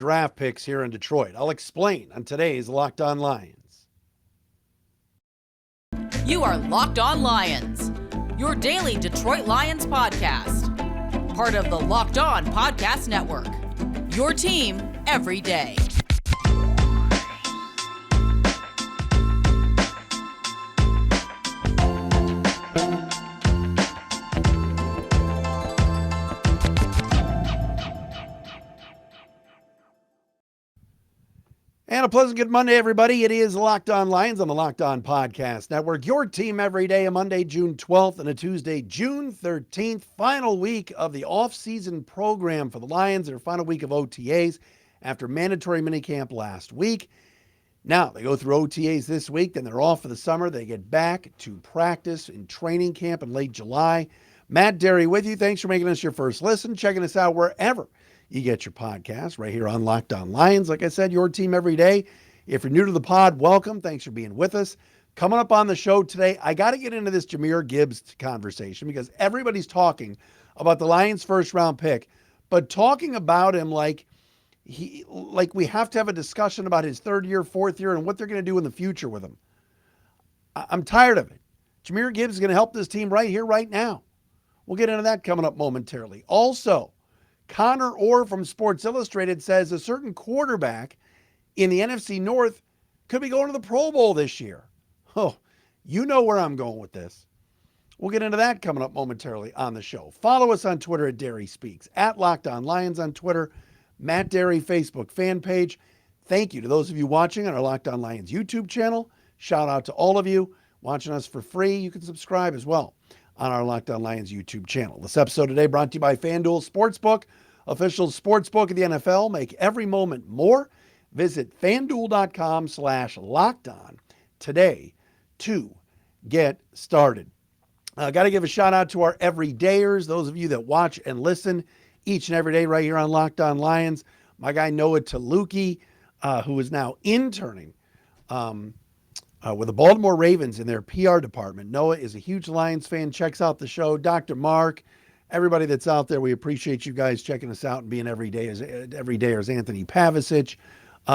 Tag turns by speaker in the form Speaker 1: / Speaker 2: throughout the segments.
Speaker 1: draft picks here in Detroit. I'll explain on today's Locked On Lions.
Speaker 2: You are Locked On Lions, your daily Detroit Lions podcast. Part of the Locked On Podcast Network, your team every day.
Speaker 1: And a pleasant good Monday, everybody. It is Locked On Lions on the Locked On Podcast Network. Your team every day, a Monday, June 12th, and a Tuesday, June 13th. Final week of the off-season program for the Lions. Their final week of OTAs after mandatory minicamp last week. Now, they go through OTAs this week, then they're off for the summer. They get back to practice in training camp in late July. Matt Dery with you. Thanks for making us your first listen, checking us out wherever you get your podcast, right here on Locked On Lions. Like I said, your team every day. If you're new to the pod, welcome. Thanks for being with us. Coming up on the show today, I got to get into this Jahmyr Gibbs conversation because everybody's talking about the Lions' first-round pick, but talking about him like we have to have a discussion about his third year, fourth year, and what they're going to do in the future with him. I'm tired of it. Jahmyr Gibbs is going to help this team right here, right now. We'll get into that coming up momentarily. Also, Conor Orr from Sports Illustrated says a certain quarterback in the NFC North could be going to the Pro Bowl this year. Oh, you know where I'm going with this. We'll get into that coming up momentarily on the show. Follow us on Twitter at Dery Speaks, at Locked On Lions on Twitter, Matt Dery Facebook fan page. Thank you to those of you watching on our Locked On Lions YouTube channel. Shout out to all of you watching us for free. You can subscribe as well on our Locked On Lions YouTube channel. This episode today brought to you by FanDuel Sportsbook, official sportsbook of the NFL. Make every moment more. Visit FanDuel.com/lockedon today to get started. Got to give a shout out to our everydayers, those of you that watch and listen each and every day right here on Locked On Lions. My guy Noah Taluki, who is now interning with the Baltimore Ravens in their PR department. Noah is a huge Lions fan, checks out the show. Dr. Mark, everybody that's out there, we appreciate you guys checking us out and being everydayers. Anthony Pavicic.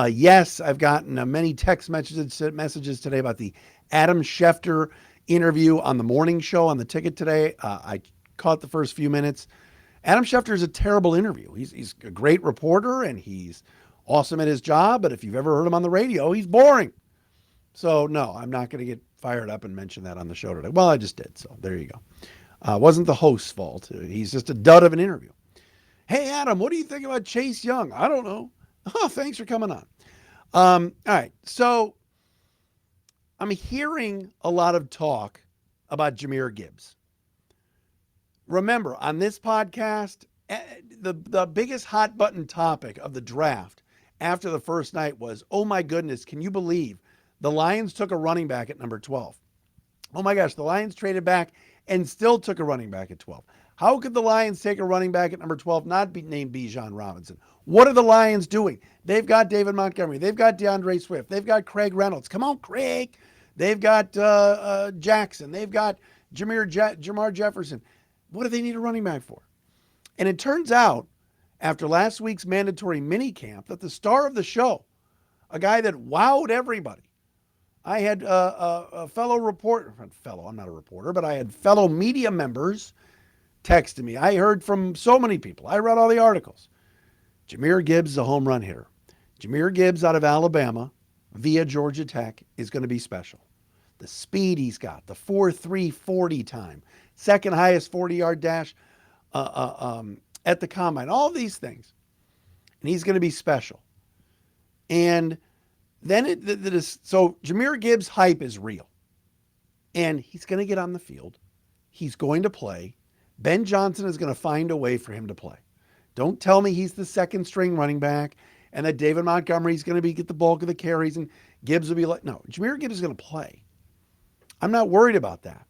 Speaker 1: Yes, I've gotten many text messages today about the Adam Schefter interview on the morning show on the ticket today. I caught the first few minutes. Adam Schefter is a terrible interview. He's a great reporter and he's awesome at his job, but if you've ever heard him on the radio, he's boring. So, no, I'm not going to get fired up and mention that on the show today. Well, I just did, so there you go. Wasn't the host's fault. He's just a dud of an interview. Hey, Adam, what do you think about Chase Young? I don't know. Oh, thanks for coming on. All right, so I'm hearing a lot of talk about Jahmyr Gibbs. Remember, on this podcast, the biggest hot button topic of the draft after the first night was, oh my goodness, can you believe the Lions took a running back at number 12? Oh my gosh, the Lions traded back and still took a running back at 12. How could the Lions take a running back at number 12, not be named Bijan Robinson? What are the Lions doing? They've got David Montgomery. They've got DeAndre Swift. They've got Craig Reynolds. Come on, Craig. They've got Jackson. They've got Jamar Jefferson. What do they need a running back for? And it turns out, after last week's mandatory minicamp, that the star of the show, a guy that wowed everybody, I had a fellow reporter, I'm not a reporter, but I had fellow media members texted me. I heard from so many people. I read all the articles. Jahmyr Gibbs is a home run hitter. Jahmyr Gibbs out of Alabama via Georgia Tech is going to be special. The speed he's got, the 4.3 40 time, second highest 40-yard dash at the combine, all these things. And he's going to be special. And then so Jahmyr Gibbs' hype is real. And he's going to get on the field. He's going to play. Ben Johnson is going to find a way for him to play. Don't tell me he's the second string running back and that David Montgomery is going to get the bulk of the carries and Gibbs will be like, no, Jahmyr Gibbs is going to play. I'm not worried about that.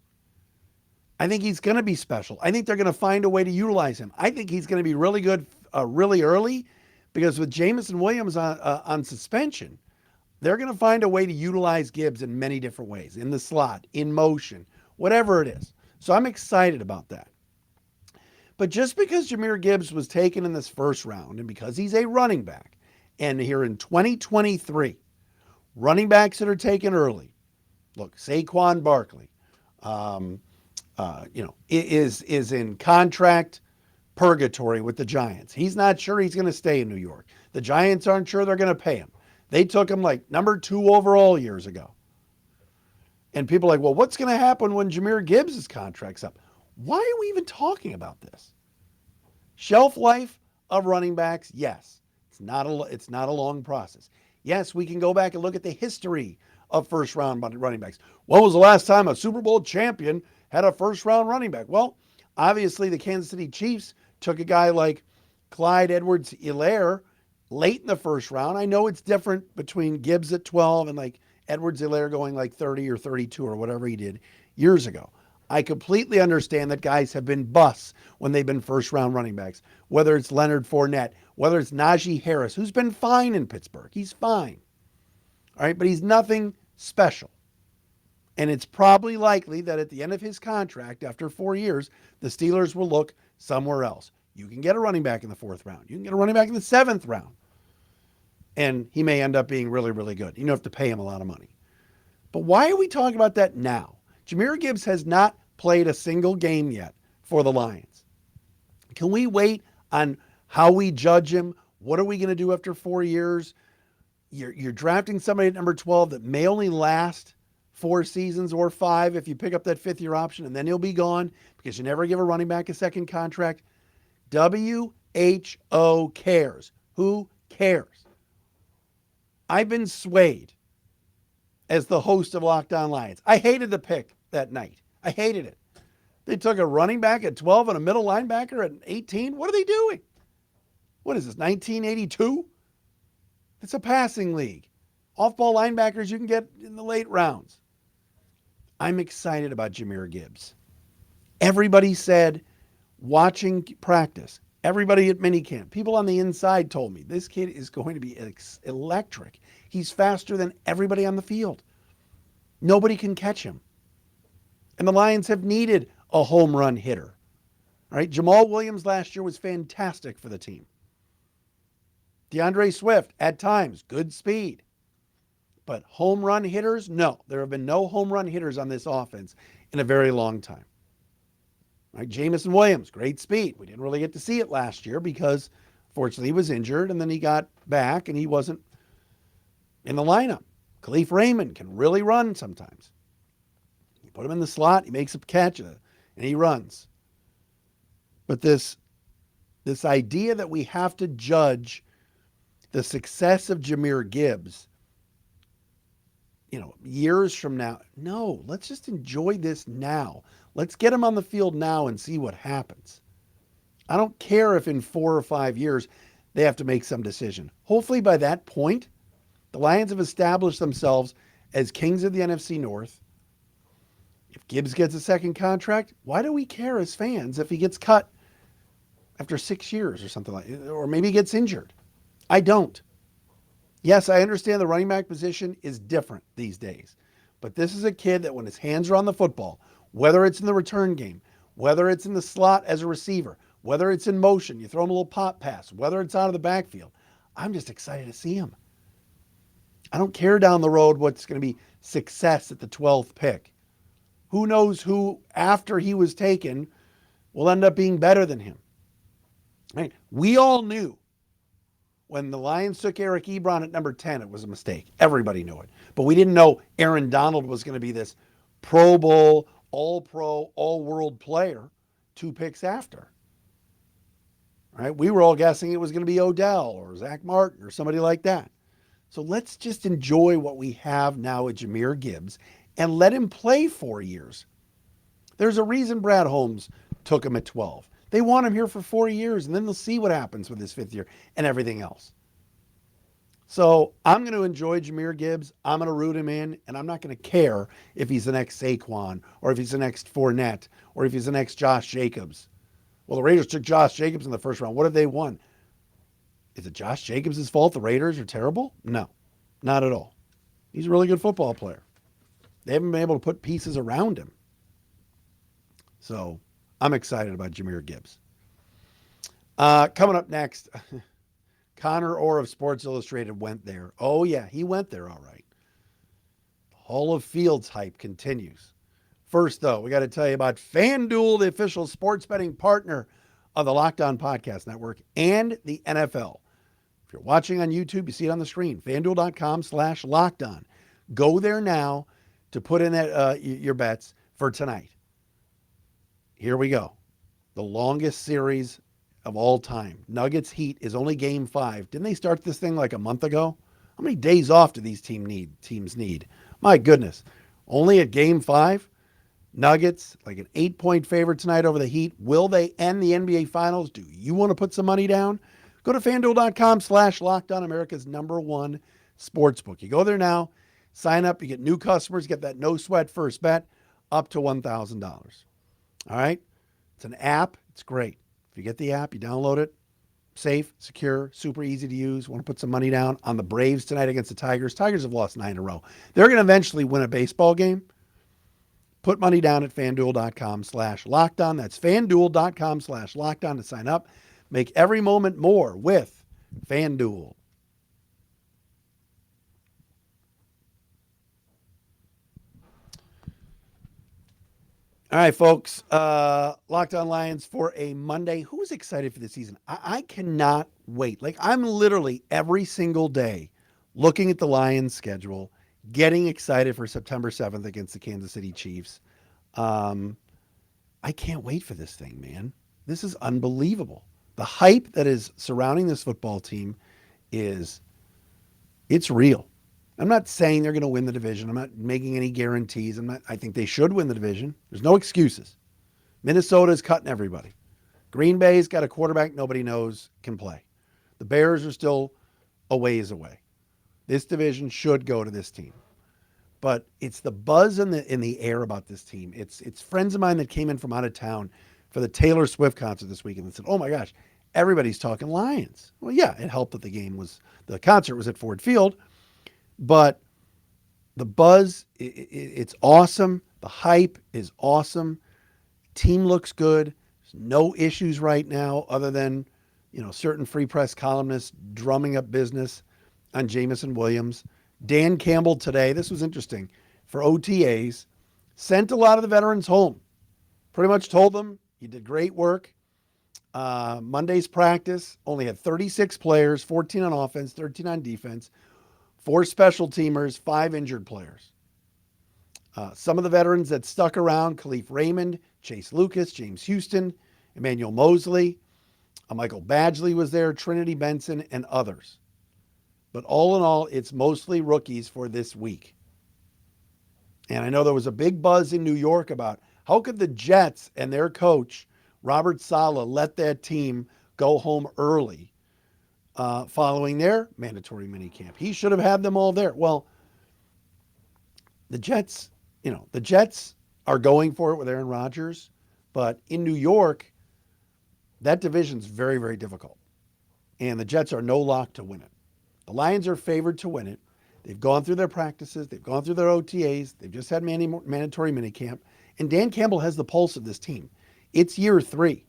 Speaker 1: I think he's going to be special. I think they're going to find a way to utilize him. I think he's going to be really good really early because with Jameson Williams on suspension, they're going to find a way to utilize Gibbs in many different ways, in the slot, in motion, whatever it is. So I'm excited about that. But just because Jahmyr Gibbs was taken in this first round and because he's a running back And here in 2023, running backs that are taken early, look, Saquon Barkley, is in contract purgatory with the Giants. He's not sure he's going to stay in New York. The Giants aren't sure they're going to pay him. They took him like number 2 overall years ago. And people are like, well, what's going to happen when Jahmyr Gibbs' contract's up? Why are we even talking about this? Shelf life of running backs, yes. It's not a long process. Yes, we can go back and look at the history of first-round running backs. When was the last time a Super Bowl champion had a first-round running back? Well, obviously the Kansas City Chiefs took a guy like Clyde Edwards-Helaire late in the first round. I know it's different between Gibbs at 12 and like Edwards-Helaire going like 30 or 32 or whatever he did years ago. I completely understand that guys have been busts when they've been first-round running backs, whether it's Leonard Fournette, whether it's Najee Harris, who's been fine in Pittsburgh. He's fine. All right, but he's nothing special. And it's probably likely that at the end of his contract, after 4 years, the Steelers will look somewhere else. You can get a running back in the 4th round. You can get a running back in the 7th round. And he may end up being really, really good. You don't have to pay him a lot of money. But why are we talking about that now? Jahmyr Gibbs has not played a single game yet for the Lions. Can we wait on how we judge him? What are we going to do after 4 years? You're drafting somebody at number 12 that may only last 4 seasons or 5 if you pick up that 5th-year option, and then he'll be gone because you never give a running back a second contract. WHO cares. Who cares? I've been swayed as the host of Locked On Lions. I hated the pick that night. I hated it. They took a running back at 12 and a middle linebacker at 18. What are they doing? What is this, 1982? It's a passing league. Off-ball linebackers you can get in the late rounds. I'm excited about Jahmyr Gibbs. Everybody said, watching practice, everybody at minicamp, people on the inside told me, this kid is going to be electric. He's faster than everybody on the field. Nobody can catch him. And the Lions have needed a home run hitter. All right, Jamal Williams last year was fantastic for the team. DeAndre Swift, at times, good speed. But home run hitters, no. There have been no home run hitters on this offense in a very long time. All right, Jamison Williams, great speed. We didn't really get to see it last year because, fortunately, he was injured, and then he got back, and he wasn't in the lineup. Khalif Raymond can really run sometimes. You put him in the slot, he makes a catch, and he runs. But this idea that we have to judge the success of Jahmyr Gibbs, years from now, no, let's just enjoy this now. Let's get him on the field now and see what happens. I don't care if in 4 or 5 years they have to make some decision. Hopefully by that point, the Lions have established themselves as kings of the NFC North. If Gibbs gets a second contract, why do we care as fans if he gets cut after 6 years or something like that, or maybe he gets injured? I don't. Yes, I understand the running back position is different these days, but this is a kid that when his hands are on the football, whether it's in the return game, whether it's in the slot as a receiver, whether it's in motion, you throw him a little pop pass, whether it's out of the backfield, I'm just excited to see him. I don't care down the road what's going to be success at the 12th pick. Who knows who, after he was taken, will end up being better than him. Right? We all knew when the Lions took Eric Ebron at number 10, it was a mistake. Everybody knew it. But we didn't know Aaron Donald was going to be this Pro Bowl, All-Pro, All-World player 2 picks after. Right? We were all guessing it was going to be Odell or Zach Martin or somebody like that. So let's just enjoy what we have now at Jahmyr Gibbs and let him play 4 years. There's a reason Brad Holmes took him at 12. They want him here for 4 years, and then they'll see what happens with his 5th year and everything else. So I'm going to enjoy Jahmyr Gibbs. I'm going to root him in, and I'm not going to care if he's the next Saquon or if he's the next Fournette or if he's the next Josh Jacobs. Well, the Raiders took Josh Jacobs in the first round. What have they won? Is it Josh Jacobs' fault the Raiders are terrible? No, not at all. He's a really good football player. They haven't been able to put pieces around him. So I'm excited about Jahmyr Gibbs. Coming up next, Conor Orr of Sports Illustrated went there. Oh, yeah, he went there all right. The Hall of Fields hype continues. First, though, we got to tell you about FanDuel, the official sports betting partner of the Locked On Podcast Network and the NFL. If you're watching on YouTube, you see it on the screen, FanDuel.com/lockedon. Go there now to put in that your bets for tonight. Here we go. The longest series of all time. Nuggets Heat is only game 5. Didn't they start this thing like a month ago? How many days off do these teams need? My goodness. Only at game 5? Nuggets, like an 8-point favorite tonight over the Heat. Will they end the NBA Finals? Do you want to put some money down? Go to FanDuel.com/lockedon, America's #1 sportsbook. You go there now, sign up, you get new customers, get that no sweat first bet up to $1,000. All right? It's an app. It's great. If you get the app, you download it. Safe, secure, super easy to use. Want to put some money down on the Braves tonight against the Tigers. Tigers have lost 9 in a row. They're going to eventually win a baseball game. Put money down at FanDuel.com/lockedon. That's FanDuel.com/lockedon to sign up. Make every moment more with FanDuel. All right, folks. Locked On Lions for a Monday. Who's excited for the season? I cannot wait. Like, I'm literally every single day looking at the Lions schedule, getting excited for September 7th against the Kansas City Chiefs. I can't wait for this thing, man. This is unbelievable. The hype that is surrounding this football team it's real. I'm not saying they're going to win the division. I'm not making any guarantees. I think they should win the division. There's no excuses. Minnesota's cutting everybody. Green Bay's got a quarterback nobody knows can play. The Bears are still a ways away. This division should go to this team. But it's the buzz in the air about this team. It's friends of mine that came in from out of town for the Taylor Swift concert this weekend and said, "Oh my gosh, everybody's talking Lions." Well, yeah, it helped that the concert was at Ford Field. But the buzz, it's awesome. The hype is awesome. Team looks good. There's no issues right now other than, certain Free Press columnists drumming up business on Jameson Williams. Dan Campbell today, this was interesting, for OTAs, sent a lot of the veterans home. Pretty much told them, you did great work. Monday's practice only had 36 players, 14 on offense, 13 on defense. 4 special teamers, 5 injured players. Some of the veterans that stuck around, Khalif Raymond, Chase Lucas, James Houston, Emmanuel Mosley, Michael Badgley was there, Trinity Benson, and others. But all in all, it's mostly rookies for this week. And I know there was a big buzz in New York about how could the Jets and their coach, Robert Saleh, let that team go home early following their mandatory minicamp. He should have had them all there. Well, the Jets are going for it with Aaron Rodgers, but in New York, that division's very, very difficult. And the Jets are no lock to win it. The Lions are favored to win it. They've gone through their practices. They've gone through their OTAs. They've just had mandatory minicamp. And Dan Campbell has the pulse of this team. It's year 3.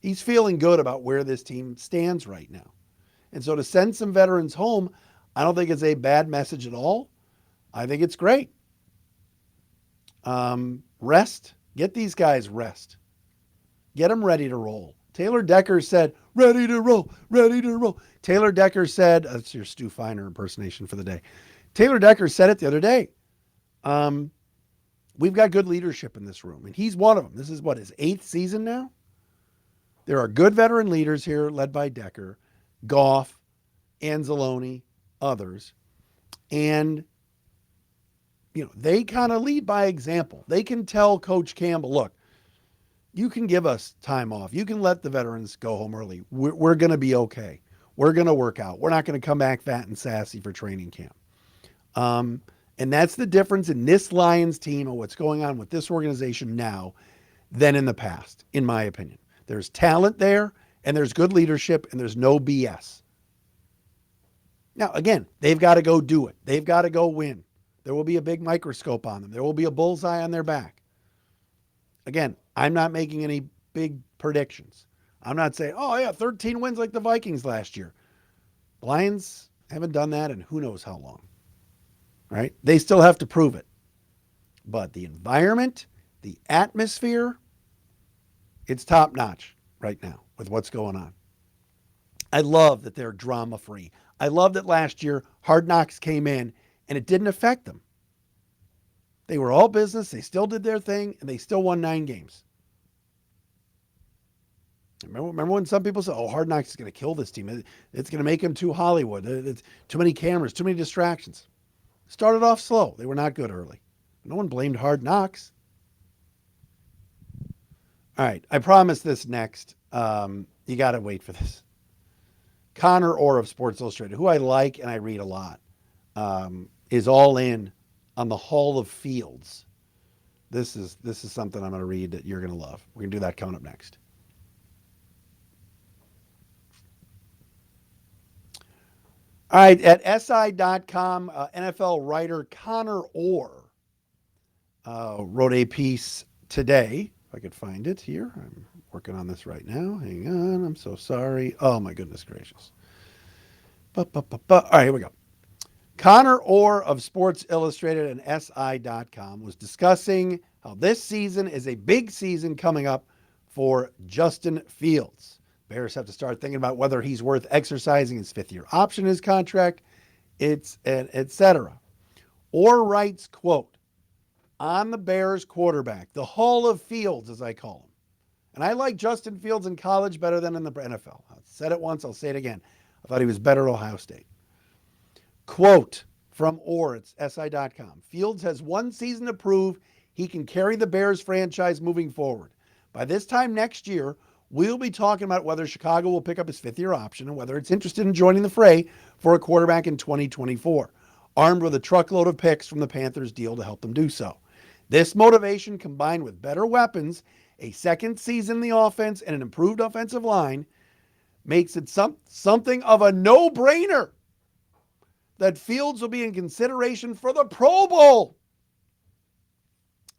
Speaker 1: He's feeling good about where this team stands right now. And so to send some veterans home, I don't think it's a bad message at all. I think it's great. Rest. Get these guys rest. Get them ready to roll. Taylor Decker said, ready to roll, ready to roll. Taylor Decker said, that's your Stu Feiner impersonation for the day. Taylor Decker said it the other day. We've got good leadership in this room, and he's one of them. This is his 8th season now? There are good veteran leaders here led by Decker. Goff, Anzalone, others. And, they kind of lead by example. They can tell Coach Campbell, look, you can give us time off. You can let the veterans go home early. We're going to be okay. We're going to work out. We're not going to come back fat and sassy for training camp. And that's the difference in this Lions team and what's going on with this organization now than in the past, in my opinion. There's talent there. And there's good leadership, and there's no BS. Now, again, they've got to go do it. They've got to go win. There will be a big microscope on them. There will be a bullseye on their back. Again, I'm not making any big predictions. I'm not saying, 13 wins like the Vikings last year. The Lions haven't done that in who knows how long, right? They still have to prove it. But the environment, the atmosphere, it's top notch right now with what's going on. I love that they're drama free. I love that last year Hard Knocks came in and it didn't affect them. They were all business. They still did their thing and they still won 9 games. Remember when some people said, oh, Hard Knocks is going to kill this team. It's going to make them too Hollywood. It's too many cameras, too many distractions. Started off slow. They were not good early. No one blamed Hard Knocks. All right. I promise this next. You got to wait for this. Conor Orr of Sports Illustrated, who I like and I read a lot, is all in on the Hall of Fields. This is something I'm going to read that you're going to love. We're going to do that coming up next. All right, at SI.com, NFL writer Conor Orr wrote a piece today. If I could find it here. I'm working on this right now. Hang on. I'm so sorry. Oh, my goodness gracious. All right, here we go. Conor Orr of Sports Illustrated and SI.com was discussing how this season is a big season coming up for Justin Fields. Bears have to start thinking about whether he's worth exercising his 5th-year option in his contract, etc. Orr writes, quote, on the Bears quarterback, the Hall of Fields, as I call him. And I like Justin Fields in college better than in the NFL. I said it once, I'll say it again. I thought he was better at Ohio State. Quote from Orr, it's SI.com. Fields has 1 season to prove he can carry the Bears franchise moving forward. By this time next year, we'll be talking about whether Chicago will pick up his 5th-year option and whether it's interested in joining the fray for a quarterback in 2024, armed with a truckload of picks from the Panthers deal to help them do so. This motivation, combined with better weapons, a second season in the offense, and an improved offensive line, makes it something of a no-brainer that Fields will be in consideration for the Pro Bowl.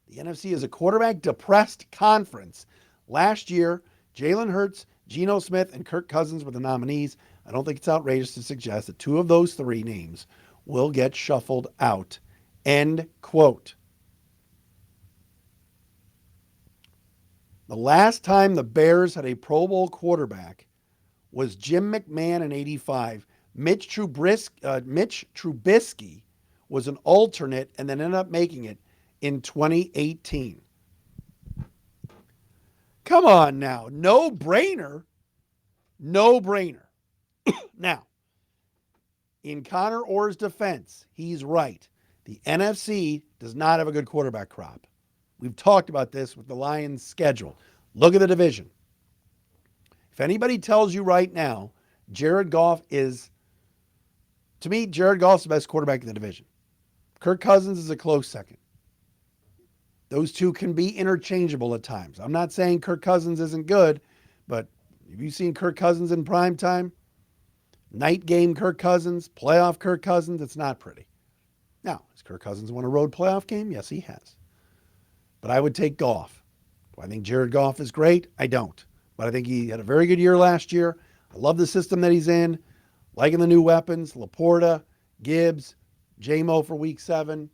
Speaker 1: The NFC is a quarterback-depressed conference. Last year, Jalen Hurts, Geno Smith, and Kirk Cousins were the nominees. I don't think it's outrageous to suggest that 2 of those 3 names will get shuffled out. End quote. The last time the Bears had a Pro Bowl quarterback was Jim McMahon in '85. Mitch Trubisky was an alternate and then ended up making it in 2018. Come on now. No brainer. No brainer. Now, in Conor Orr's defense, he's right. The NFC does not have a good quarterback crop. We've talked about this with the Lions' schedule. Look at the division. If anybody tells you right now, Jared Goff is, to me, Jared Goff's the best quarterback in the division. Kirk Cousins is a close second. Those 2 can be interchangeable at times. I'm not saying Kirk Cousins isn't good, but have you seen Kirk Cousins in prime time? Night game Kirk Cousins, playoff Kirk Cousins, it's not pretty. Now, has Kirk Cousins won a road playoff game? Yes, he has. But I would take Goff. Do I think Jared Goff is great? I don't. But I think he had a very good year last year. I love the system that he's in. Liking the new weapons. Laporta, Gibbs, J-Mo for week 7.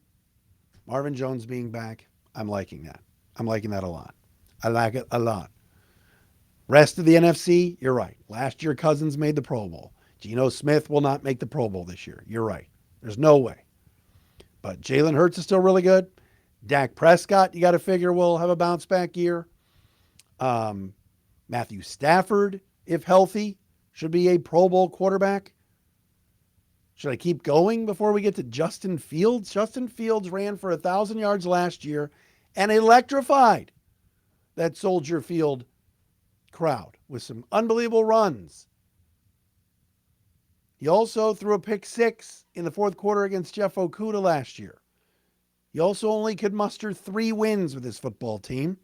Speaker 1: Marvin Jones being back. I'm liking that. I'm liking that a lot. I like it a lot. Rest of the NFC, you're right. Last year, Cousins made the Pro Bowl. Geno Smith will not make the Pro Bowl this year. You're right. There's no way. But Jalen Hurts is still really good. Dak Prescott, you got to figure, will have a bounce back year. Matthew Stafford, if healthy, should be a Pro Bowl quarterback. Should I keep going before we get to Justin Fields? Justin Fields ran for 1,000 yards last year and electrified that Soldier Field crowd with some unbelievable runs. He also threw a pick 6 in the 4th quarter against Jeff Okudah last year. He also only could muster 3 wins with his football team.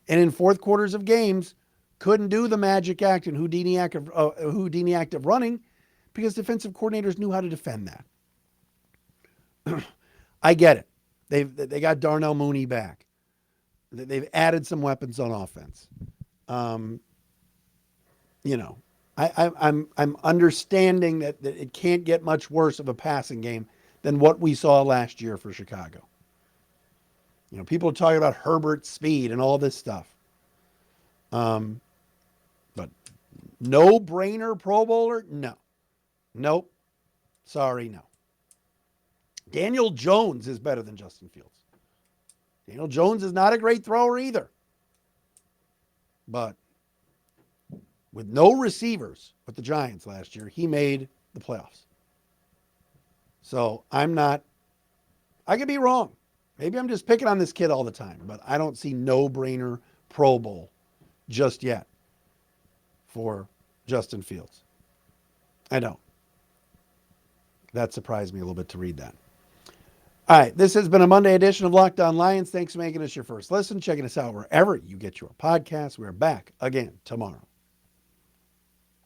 Speaker 1: And in 4th quarters of games, couldn't do the magic act and Houdini act of running because defensive coordinators knew how to defend that. I get it. They got Darnell Mooney back. They've added some weapons on offense. I'm understanding that it can't get much worse of a passing game than what we saw last year for Chicago. You know, people are talking about Herbert's speed and all this stuff. But no-brainer Pro Bowler? No. Nope. Sorry, no. Daniel Jones is better than Justin Fields. Daniel Jones is not a great thrower either. But with no receivers with the Giants last year, he made the playoffs. So I could be wrong. Maybe I'm just picking on this kid all the time, but I don't see no-brainer Pro Bowl just yet for Justin Fields. I don't. That surprised me a little bit to read that. All right, this has been a Monday edition of Locked On Lions. Thanks for making us your first listen. Checking us out wherever you get your podcasts. We're back again tomorrow.